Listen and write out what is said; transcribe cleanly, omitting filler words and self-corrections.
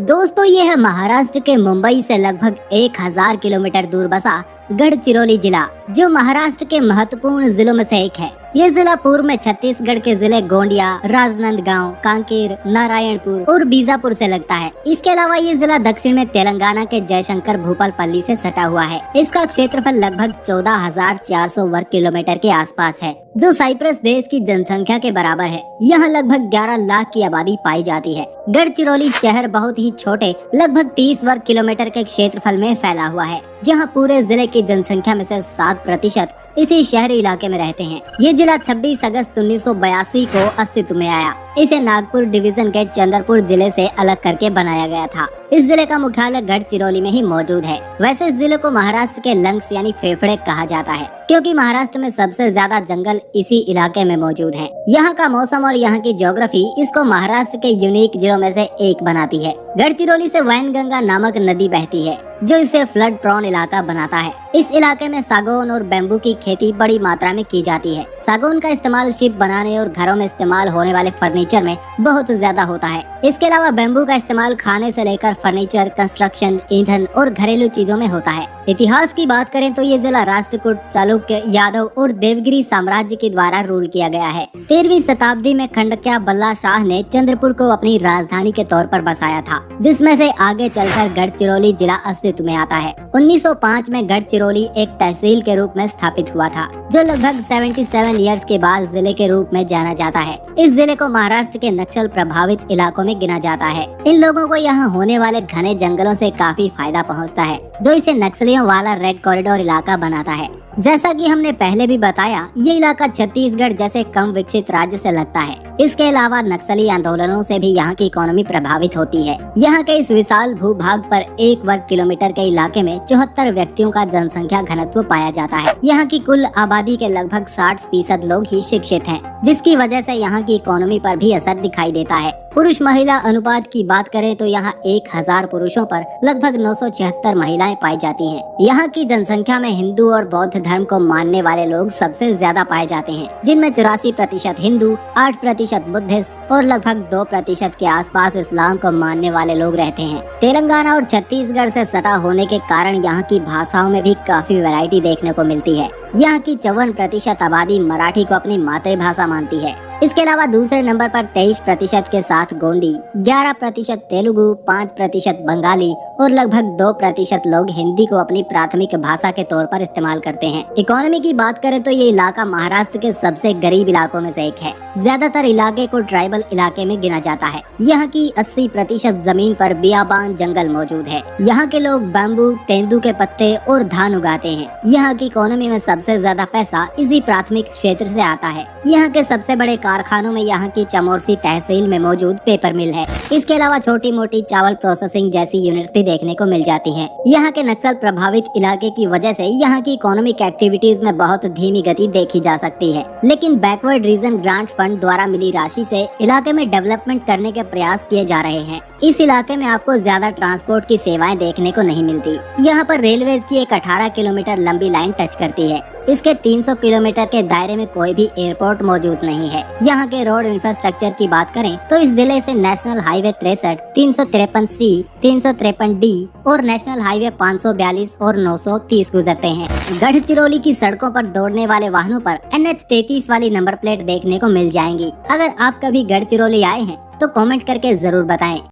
दोस्तों, ये है महाराष्ट्र के मुंबई से लगभग 1000 किलोमीटर दूर बसा गढ़चिरौली जिला, जो महाराष्ट्र के महत्वपूर्ण जिलों में से एक है। ये जिला पूर्व में छत्तीसगढ़ के जिले गोंडिया, राजनांदगांव, कांकेर, नारायणपुर और बीजापुर से लगता है। इसके अलावा ये जिला दक्षिण में तेलंगाना के जयशंकर भूपालपल्ली से सटा हुआ है। इसका क्षेत्रफल लगभग 14,400 वर्ग किलोमीटर के आसपास है, जो साइप्रस देश की जनसंख्या के बराबर है। यहाँ लगभग 11 लाख की आबादी पाई जाती है। गढ़चिरौली शहर बहुत ही छोटे लगभग 30 वर्ग किलोमीटर के क्षेत्रफल में फैला हुआ है, जहाँ पूरे जिले की जनसंख्या में से 7% इसी शहरी इलाके में रहते हैं। ये जिला 26 अगस्त 1982 को अस्तित्व में आया। इसे नागपुर डिवीजन के चंद्रपुर जिले से अलग करके बनाया गया था। इस जिले का मुख्यालय गढ़चिरौली में ही मौजूद है। वैसे इस जिले को महाराष्ट्र के लंग्स यानी फेफड़े कहा जाता है, क्योंकि महाराष्ट्र में सबसे ज्यादा जंगल इसी इलाके में मौजूद है। यहाँ का मौसम और यहाँ की ज्योग्राफी इसको महाराष्ट्र के यूनिक जिलों में से एक बनाती है। गढ़चिरौली से वैनगंगा नामक नदी बहती है, जो इसे फ्लड प्रोन इलाका बनाता है। इस इलाके में सागौन और बेम्बू की खेती बड़ी मात्रा में की जाती है। सागौन का इस्तेमाल शिप बनाने और घरों में इस्तेमाल होने वाले फर्नीचर में बहुत ज्यादा होता है। इसके अलावा बेम्बू का इस्तेमाल खाने से लेकर फर्नीचर, कंस्ट्रक्शन, ईंधन और घरेलू चीजों में होता है। इतिहास की बात करें तो ये जिला राष्ट्रकूट, चालुक्य, यादव और देवगिरी साम्राज्य के द्वारा रूल किया गया है। 13वीं शताब्दी में खंडक्या बल्ला शाह ने चंद्रपुर को अपनी राजधानी के तौर पर बसाया था, जिसमें से आगे चलकर गढ़चिरौली जिला अस्तित्व में आता है। 1905 में गढ़चिरौली एक तहसील के रूप में स्थापित हुआ था, जो लगभग 77 ईयर्स के बाद जिले के रूप में जाना जाता है। इस जिले को महाराष्ट्र के नक्सल प्रभावित इलाकों में गिना जाता है। इन लोगों को यहाँ होने वाले घने जंगलों से काफी फायदा पहुँचता है, जो इसे नक्सलियों वाला रेड कॉरिडोर इलाका बनाता है। जैसा कि हमने पहले भी बताया, ये इलाका छत्तीसगढ़ जैसे कम विकसित राज्य से लगता है। इसके अलावा नक्सली आंदोलनों से भी यहाँ की इकोनॉमी प्रभावित होती है। यहाँ के इस विशाल भूभाग पर 1 वर्ग किलोमीटर के इलाके में 74 व्यक्तियों का जनसंख्या घनत्व पाया जाता है। यहाँ की कुल आबादी के लगभग 60% लोग ही शिक्षित हैं, जिसकी वजह से यहाँ की इकोनॉमी पर भी असर दिखाई देता है। पुरुष महिला अनुपात की बात करें तो यहाँ 1000 पुरुषों पर लगभग 976 महिलाएं पाई जाती हैं। यहाँ की जनसंख्या में हिंदू और बौद्ध धर्म को मानने वाले लोग सबसे ज्यादा पाए जाते हैं, जिनमें 84% हिंदू, 8% बुद्धिस्ट और लगभग 2% के आसपास इस्लाम को मानने वाले लोग रहते हैं। तेलंगाना और छत्तीसगढ़ से सटा होने के कारण यहाँ की भाषाओं में भी काफी वैरायटी देखने को मिलती है। यहाँ की 54% आबादी मराठी को अपनी मातृभाषा मानती है। इसके अलावा दूसरे नंबर पर 23% के साथ गोंडी, 11% तेलुगु, 5% बंगाली और लगभग 2% लोग हिंदी को अपनी प्राथमिक भाषा के तौर पर इस्तेमाल करते हैं। इकोनॉमी की बात करें तो ये इलाका महाराष्ट्र के सबसे गरीब इलाकों में से एक है। ज्यादातर इलाके को ट्राइबल इलाके में गिना जाता है। यहाँ की 80% जमीन पर बियाबान जंगल मौजूद है। यहाँ के लोग बैम्बू, तेंदू के पत्ते और धान उगाते हैं। यहाँ की इकोनॉमी में सबसे ज्यादा पैसा इसी प्राथमिक क्षेत्र से आता है। यहाँ के सबसे बड़े कारखानों में यहाँ की चमोरसी तहसील में मौजूद पेपर मिल है। इसके अलावा छोटी मोटी चावल प्रोसेसिंग जैसी यूनिट्स भी देखने को मिल जाती हैं। यहाँ के नक्सल प्रभावित इलाके की वजह से यहाँ की इकोनॉमिक एक्टिविटीज में बहुत धीमी गति देखी जा सकती है, लेकिन बैकवर्ड रीजन ग्रांट फंड द्वारा मिली राशि से इलाके में डेवलपमेंट करने के प्रयास किए जा रहे हैं। इस इलाके में आपको ज्यादा ट्रांसपोर्ट की सेवाएं देखने को नहीं मिलती। यहाँ पर रेलवेज की एक 18 किलोमीटर लंबी लाइन टच करती है। इसके 300 किलोमीटर के दायरे में कोई भी एयरपोर्ट मौजूद नहीं है। यहाँ के रोड इंफ्रास्ट्रक्चर की बात करें तो इस जिले से नेशनल हाईवे 63, 353C, 353D और नेशनल हाईवे 542 और 930 गुजरते हैं। गढ़चिरौली की सड़कों पर दौड़ने वाले वाहनों पर NH 33 वाली नंबर प्लेट देखने को मिल जाएंगी। अगर आप कभी गढ़चिरौली आए हैं तो कमेंट करके जरूर बताएं।